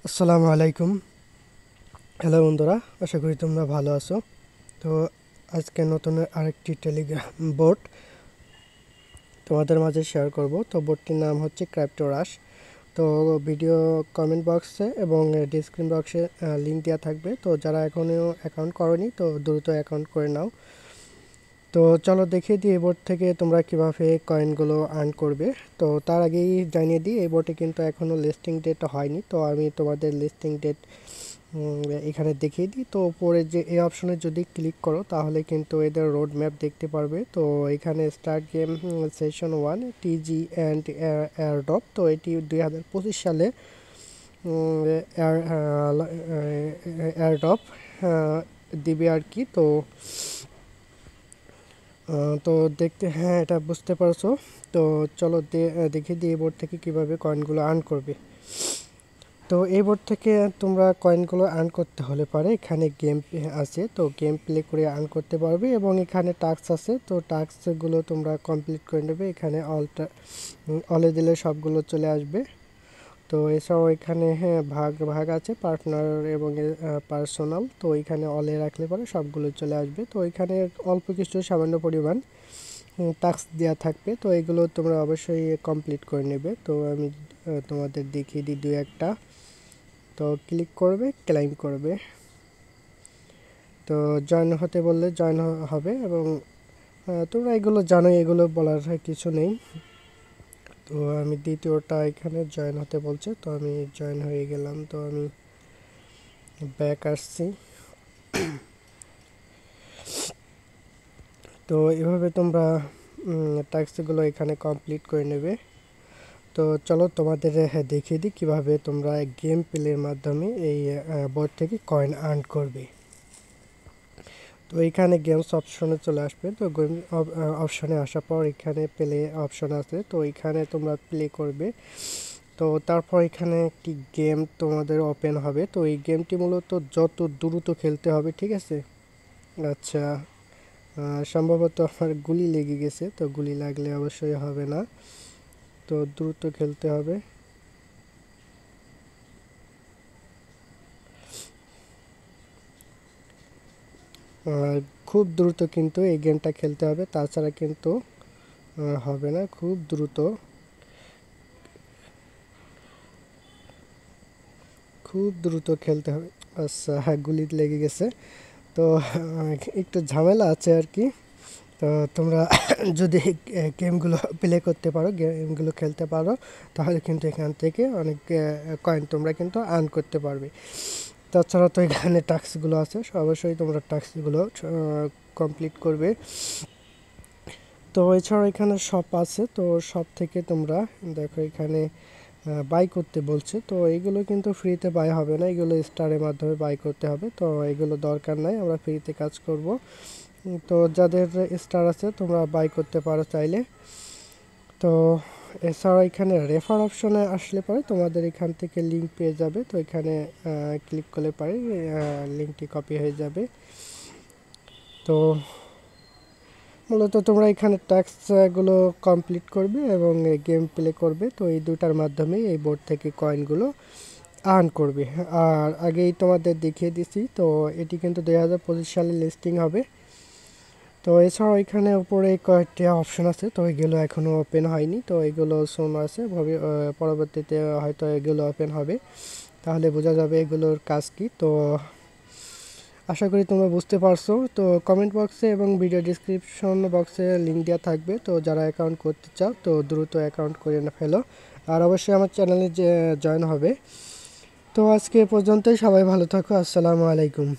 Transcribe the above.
আসসালামু আলাইকুম। হ্যালো বন্ধুরা, আশা করি তোমরা ভালো আছো। তো আজকে নতুন আরেকটি টেলিগ্রাম বোট তোমাদের মাঝে শেয়ার করব। তো বোটটির নাম হচ্ছে ক্রিপ্টো রাশ। তো ভিডিও কমেন্ট বক্সে এবং ডিসক্রিপশন বক্সে লিঙ্ক দেওয়া থাকবে। তো যারা এখনও অ্যাকাউন্ট করোনি তো দ্রুত অ্যাকাউন্ট করে নাও। তো চলো দেখিয়ে দিই এই বোট থেকে তোমরা কিভাবে কয়েনগুলো আর্ন করবে। তো তার আগেই জানিয়ে দিই, এই বোটে কিন্তু এখনও লিস্টিং ডেট হয়নি। তো আমি তোমাদের লিস্টিং ডেট এখানে দেখিয়ে দিই। তো উপরে যে এই অপশনে যদি ক্লিক করো তাহলে কিন্তু এদের রোড ম্যাপ দেখতে পারবে। তো এখানে start game session 1 টিজি and airdrop. তো এটি 2025 সালে এয়ারড্রপ দিবে আর কি। তো দেখতে, হ্যাঁ, এটা বুঝতে পারছো। তো চলো দেখিয়ে দিই এই বোর্ড থেকে কিভাবে কয়েনগুলো আর্ন করবে। তো এই বোর্ড থেকে তোমরা কয়েনগুলো আর্ন করতে হলে পারে এখানে গেম আছে, তো গেম প্লে করে আর্ন করতে পারবে এবং এখানে টাস্ক আছে। তো টাস্কগুলো তোমরা কমপ্লিট করে নেবে। এখানে অলে দিলে সবগুলো চলে আসবে। তো এছাড়াও এখানে, হ্যাঁ, ভাগ ভাগ আছে, পার্টনার এবং পার্সোনাল। তো এখানে অলে রাখলে পরে সবগুলো চলে আসবে। তো এখানে অল্প কিছু সামান্য পরিমাণ টাস্ক দেওয়া থাকবে। তো এগুলো তোমরা অবশ্যই কমপ্লিট করে নেবে। তো আমি তোমাদের দেখিয়ে দিই দু একটা। তো ক্লিক করবে, ক্লাইম করবে। তো জয়েন হতে বললে জয়েন হবে এবং তোমরা এগুলো জানোই, এগুলো বলার কিছু নেই। তো আমি দ্বিতীয়টা এখানে জয়েন হতে বলছে, তো আমি জয়েন হয়ে গেলাম। তো আমি ব্যাক আসছি। তো এভাবে তোমরা টাস্কগুলো এখানে কমপ্লিট করে নেবে। তো চলো তোমাদের দেখিয়ে দিই কীভাবে তোমরা গেম প্লের মাধ্যমে এই বোর্ড থেকে কয়েন আর্ন করবে। তো এইখানে গেমস অপশনে চলে আসবে। তো গেম অপশনে আসার পর এখানে প্লে অপশন আছে, তো এখানে তোমরা প্লে করবে। তো তারপর এখানে একটি গেম তোমাদের ওপেন হবে। তো এই গেমটি মূলত যত দ্রুত খেলতে হবে, ঠিক আছে। আচ্ছা, সম্ভবত আমার গুলি লেগে গেছে, তো গুলি লাগলে অবশ্যই হবে না। তো দ্রুত খেলতে হবে। খুব দ্রুত কিন্তু এই গেমটা খেলতে হবে, তাছাড়া কিন্তু হবে না। খুব দ্রুত, খুব দ্রুত খেলতে হবে। আচ্ছা, হ্যাঁ, গুলি লেগে গেছে। তো একটু ঝামেলা আছে আর কি। তো তোমরা যদি গেমগুলো প্লে করতে পারো, গেমগুলো খেলতে পারো, তাহলে কিন্তু এখান থেকে অনেক কয়েন তোমরা কিন্তু আর্ন করতে পারবে। তাছাড়া তো এখানে টাস্কগুলো আছে, অবশ্যই তোমরা টাস্কগুলো কমপ্লিট করবে। তো এছাড়া এখানে শপ আছে। তো শপ থেকে তোমরা দেখো এখানে বাই করতে বলছে। তো এইগুলো কিন্তু ফ্রিতে বাই হবে না, এগুলো স্টারের মাধ্যমে বাই করতে হবে। তো এগুলো দরকার নাই, আমরা ফ্রিতে কাজ করব। তো যাদের স্টার আছে তোমরা বাই করতে পারো চাইলে। তো এছাড়া এখানে রেফার অপশনে আসলে পরে তোমাদের এখান থেকে লিঙ্ক পেয়ে যাবে। তো এখানে ক্লিক করলে পরে লিঙ্কটি কপি হয়ে যাবে। তো মূলত তোমরা এখানে টাস্কগুলো কমপ্লিট করবে এবং গেম প্লে করবে। তো এই দুটার মাধ্যমে এই বোর্ড থেকে কয়েনগুলো আর্ন করবে। আর আগেই তোমাদের দেখিয়ে দিছি, তো এটি কিন্তু 2025 সালে লিস্টিং হবে। তো এছাড়াও এখানে উপরে কয়েকটি অপশন আছে, তো এগুলো এখনও ওপেন হয়নি। তো এগুলো সোন আছে, পরবর্তীতে হয়তো এগুলো ওপেন হবে, তাহলে বোঝা যাবে এগুলোর কাজ কি। তো আশা করি তোমরা বুঝতে পারছো। তো কমেন্ট বক্সে এবং ভিডিও ডিসক্রিপশন বক্সে লিঙ্ক দেওয়া থাকবে। তো যারা অ্যাকাউন্ট করতে চাও তো দ্রুত অ্যাকাউন্ট করে ফেলো। আর অবশ্যই আমার চ্যানেলে জয়েন হবে। তো আজকে পর্যন্তই, সবাই ভালো থাকো। আসসালামু আলাইকুম।